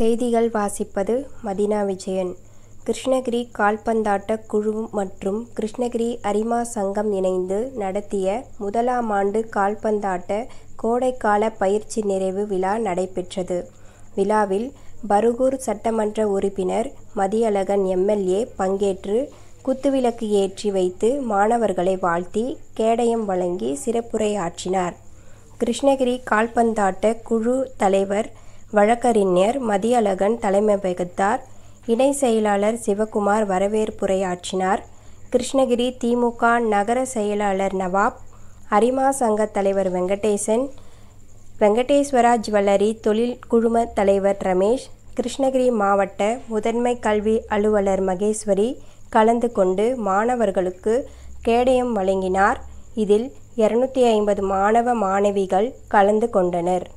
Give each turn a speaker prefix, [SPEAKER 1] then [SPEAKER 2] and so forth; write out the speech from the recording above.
[SPEAKER 1] செய்திகள் வாசிப்பது மதீனா விஜயன். கிருஷ்ணகிரி கால்பந்தாட்ட குழு மற்றும் கிருஷ்ணகிரி அரிமா சங்கம் இணைந்து நடத்திய முதலாம் ஆண்டு கால்பந்தாட்ட கோடைக்கால பயிற்சி நிறைவு விழா நடைபெற்றது. விழாவில் பருகூர் சட்டமன்ற உறுப்பினர் மதியழகன் எம்.எல்.ஏ. பங்கேற்று குத்துவிளக்கு ஏற்றி வைத்து மாணவர்களை வாழ்த்தி கேடயம் வழங்கி சிறப்புரையாற்றினார். கிருஷ்ணகிரி கால்பந்தாட்ட குழு தலைவர் வழக்கறிஞர் மதியழகன் தலைமை வகித்தார். இணை செயலாளர் சிவகுமார் வரவேற்புரையாற்றினார். கிருஷ்ணகிரி திமுக நகர செயலாளர் நவாப், அரிமா சங்க தலைவர் வெங்கடேசன், வெங்கடேஸ்வரா ஜுவல்லரி தொழில் குழும தலைவர் ரமேஷ், கிருஷ்ணகிரி மாவட்ட முதன்மை கல்வி அலுவலர் மகேஸ்வரி கலந்து கொண்டு மாணவர்களுக்கு கேடயம் வழங்கினார். இதில் 250 மாணவ மாணவிகள் கலந்து கொண்டனர்.